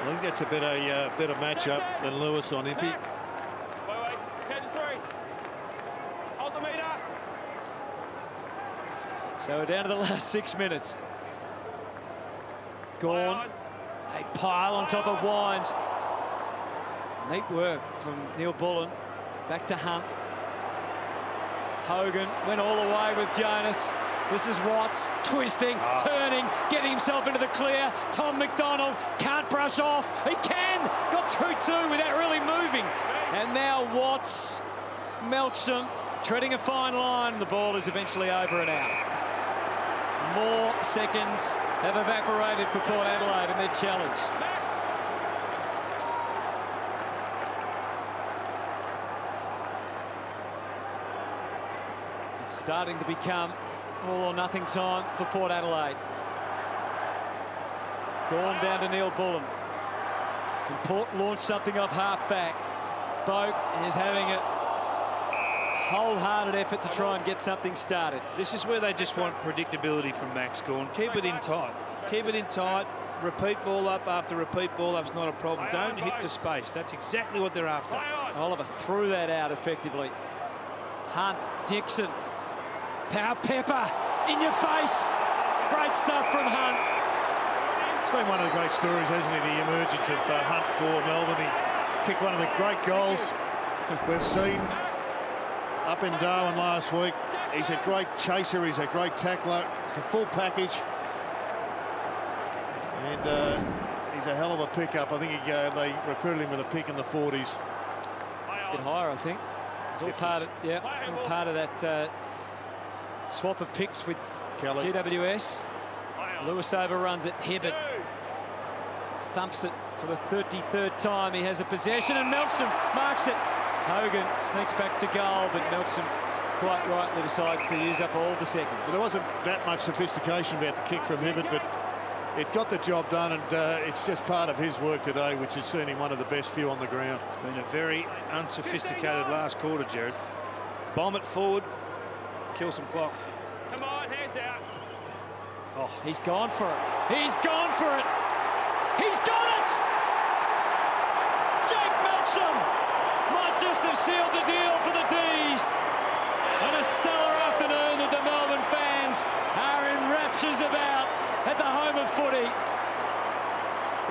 I think that's a better matchup than Lewis on Impey. Wait, 10-3. Hold the meter. So we're down to the last 6 minutes. Gawn, a pile on top of Wines. Neat work from Neil Bullen. Back to Hunt. Hogan went all the way with Jonas. This is Watts, twisting, turning, getting himself into the clear. Tom McDonald can't brush off. He can! Got through two without really moving. And now Watts, Melksham, treading a fine line. The ball is eventually over and out. More seconds have evaporated for Port Adelaide in their challenge. It's starting to become all or nothing time for Port Adelaide. Gone down to Neil Bullen. Can Port launch something off half back? Boak is having a wholehearted effort to try and get something started. This is where they just want predictability from Max Gawn. Keep it in tight. Keep it in tight. Repeat ball up after repeat ball up's not a problem. Don't hit to space. That's exactly what they're after. Oliver threw that out effectively. Hunt, Dixon. Power Pepper in your face. Great stuff from Hunt. It's been one of the great stories, hasn't it? The emergence of Hunt for Melbourne. He's kicked one of the great goals we've seen up in Darwin last week. He's a great chaser. He's a great tackler. It's a full package. And he's a hell of a pickup. I think they recruited him with a pick in the 40s. A bit higher, I think. It's all part of, all part of that swap of picks with Kelly. GWS. Lewis overruns it. Hibbert thumps it for the 33rd time. He has a possession and Melksham marks it. Hogan sneaks back to goal, but Melksham quite rightly decides to use up all the seconds. Well, there wasn't that much sophistication about the kick from Hibbert, but it got the job done, and it's just part of his work today, which has seen him one of the best few on the ground. It's been a very unsophisticated last quarter, Jared. Bomb it forward, kill some clock. Come on, hands out. Oh, he's gone for it. He's gone for it. He's got it! Jake Melksham might just have sealed the deal for the Dees. And a stellar afternoon that the Melbourne fans are in raptures about at the home of footy.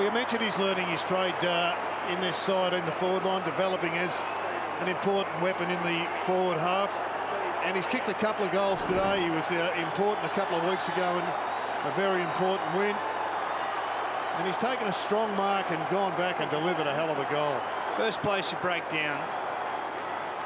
We mentioned he's learning his trade in this side, in the forward line, developing as an important weapon in the forward half. And he's kicked a couple of goals today. He was important a couple of weeks ago in a very important win. And he's taken a strong mark and gone back and delivered a hell of a goal. First place you break down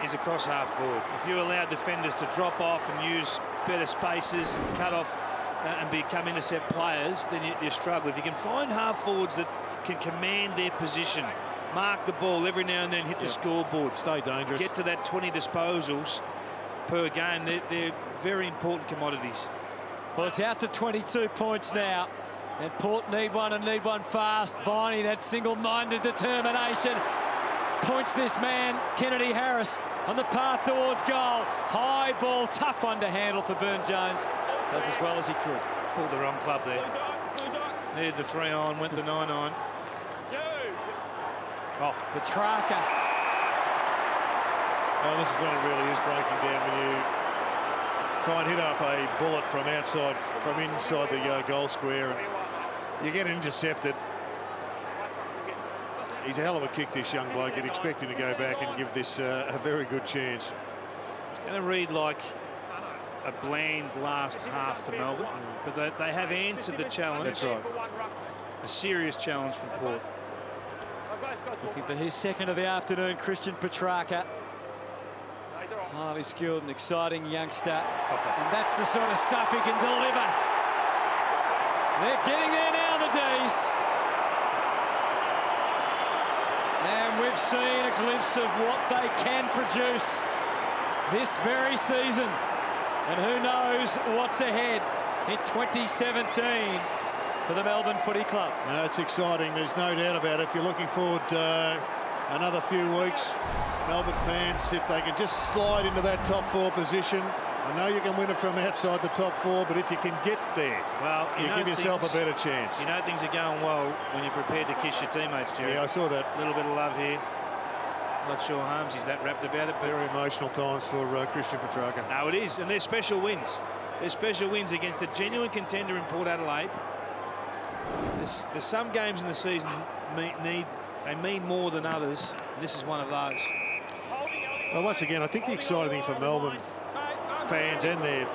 is across half forward. If you allow defenders to drop off and use better spaces and cut off and become intercept players, then you struggle. If you can find half forwards that can command their position, mark the ball every now and then, hit the scoreboard, stay dangerous, get to that 20 disposals per game, they're very important commodities. Well, it's out to 22 points now, and Port need one and need one fast. Viney, that single-minded determination, points this man, Kennedy Harris, on the path towards goal. High ball, tough one to handle for Burne-Jones. Does as well as he could. Pulled the wrong club there. Needed the 3-on, went the 9-on. Oh, Petrarca. Oh, this is when it really is breaking down, when you try and hit up a bullet from outside, from inside the goal square, and you get intercepted. He's a hell of a kick, this young bloke. You'd expect him to go back and give this a very good chance. It's going to read like a bland last half to Melbourne, but they have answered the challenge. That's right. A serious challenge from Port. Looking for his second of the afternoon, Christian Petrarca. Highly skilled and exciting youngster. And that's the sort of stuff he can deliver. They're getting there now, the Dees. And we've seen a glimpse of what they can produce this very season. And who knows what's ahead in 2017 for the Melbourne Footy Club. It's exciting, there's no doubt about it. If you're looking forward another few weeks, Melbourne fans, if they can just slide into that top 4 position, I know you can win it from outside the top 4, but if you can get there, well, you give yourself a better chance. You know things are going well when you're prepared to kiss your teammates, Jerry. Yeah, I saw that. A little bit of love here. Not sure Holmes is that wrapped about it. But very emotional times for Christian Petrarca. No, it is, and they're special wins. They're special wins against a genuine contender in Port Adelaide. There's some games in the season they mean more than others, and this is one of those. Well, once again, I think the exciting thing for Melbourne fans and their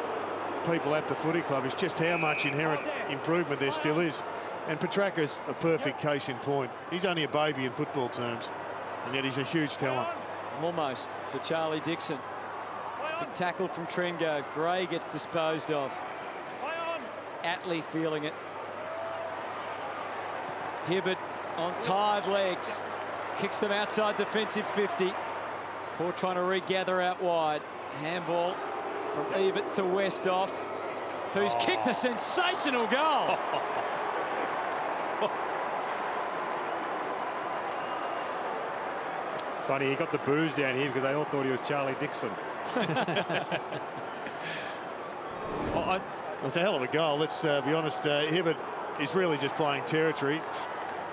people at the footy club is just how much inherent improvement there still is. And Petrarca's a perfect case in point. He's only a baby in football terms, and yet he's a huge talent. Almost for Charlie Dixon. Big tackle from Trengo. Gray gets disposed of. Atley feeling it. Hibbert on tired legs. Kicks them outside defensive 50. Port trying to regather out wide. Handball from Ebert to Westhoff, who's kicked a sensational goal. It's funny, he got the boos down here because they all thought he was Charlie Dixon. It's a hell of a goal. Let's be honest, Hibbert is really just playing territory.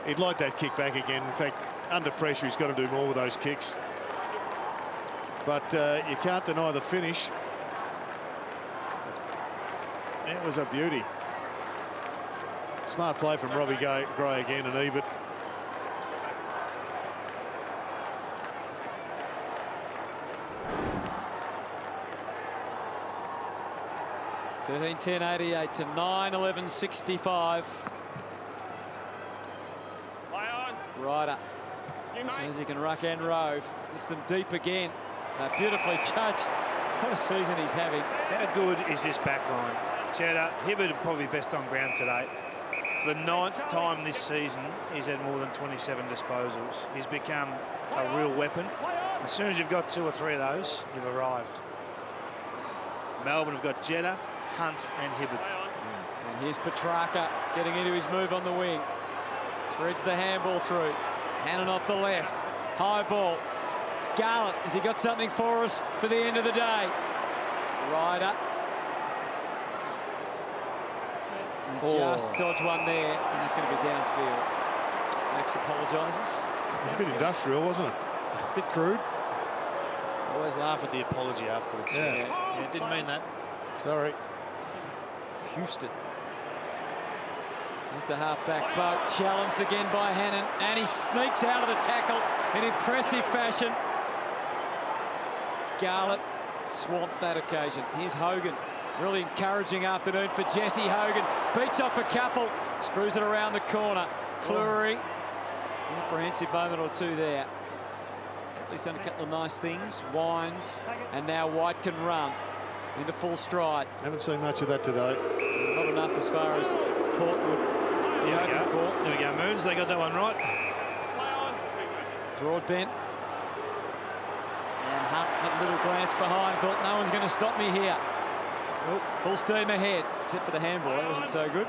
He'd like that kick back again. In fact, under pressure, he's got to do more with those kicks. But you can't deny the finish. That was a beauty. Smart play from Robbie Gray again, and Ebert. (13-10-88) to 9-11-65. Ryder says he can ruck and rove. It's them deep again. Beautifully judged. What a season he's having. How good is this back line? Cheddar, Hibbert probably best on ground today. For the 9th time this season, he's had more than 27 disposals. He's become a real weapon. As soon as you've got 2 or 3 of those, you've arrived. Melbourne have got Jeddah, Hunt and Hibbert. And here's Petrarca getting into his move on the wing. Threads the handball through. Hannon off the left. High ball. Garlett, has he got something for us for the end of the day? Ryder. He just dodged one there, and that's going to be downfield. Max apologises. It was a bit industrial, wasn't it? A bit crude. I always laugh at the apology afterwards. Yeah, didn't mean that. Sorry. Houston. After half-back Boat, challenged again by Hannon, and he sneaks out of the tackle in impressive fashion. Garlett swamped that occasion. Here's Hogan. Really encouraging afternoon for Jesse Hogan. Beats off a couple, screws it around the corner. Cleary, apprehensive moment or two there. At least done a couple of nice things. Wines, and now White can run into full stride. Haven't seen much of that today. Not enough as far as Port would be hoping for. There we go, Moons. They got that one right. Broadbent. And Hunt had a little glance behind, thought no one's going to stop me here. Full steam ahead, except for the handball. That wasn't so good.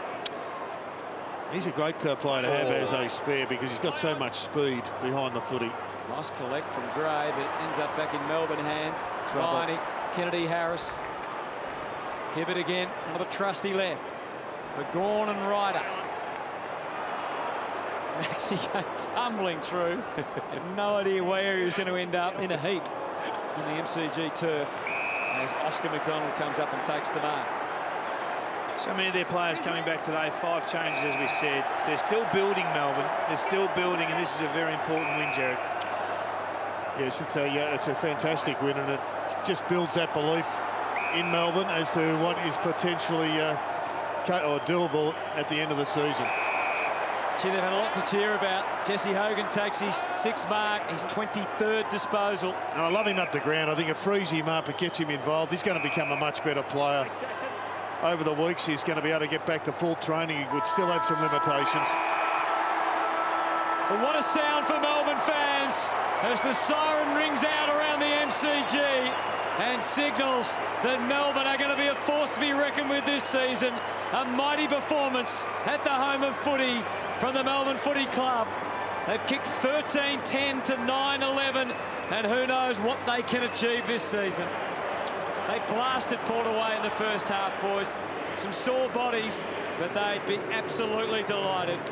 He's a great player to have as a spare because he's got so much speed behind the footy. Nice collect from Gray, but it ends up back in Melbourne hands. Viney, Kennedy, Harris. Hibbert again, another trusty left for Gawn and Ryder. Maxi came tumbling through. Had no idea where he was going to end up, in a heap on the MCG turf. As Oscar McDonald comes up and takes the mark. So many of their players coming back today. 5 changes, as we said. They're still building, Melbourne. They're still building, and this is a very important win, Jared. Yes, it's a fantastic win, and it just builds that belief in Melbourne as to what is potentially doable at the end of the season. Gee, they've had a lot to cheer about. Jesse Hogan takes his 6th mark, his 23rd disposal. And I love him up the ground. I think it frees him up, it gets him involved. He's going to become a much better player. Over the weeks, he's going to be able to get back to full training. He would still have some limitations. But what a sound for Melbourne fans as the siren rings out around the MCG and signals that Melbourne are going to be a force to be reckoned with this season. A mighty performance at the home of footy from the Melbourne Footy Club. They've kicked 13-10 to 9-11, and who knows what they can achieve this season. They blasted Port away in the first half, boys. Some sore bodies, but they'd be absolutely delighted.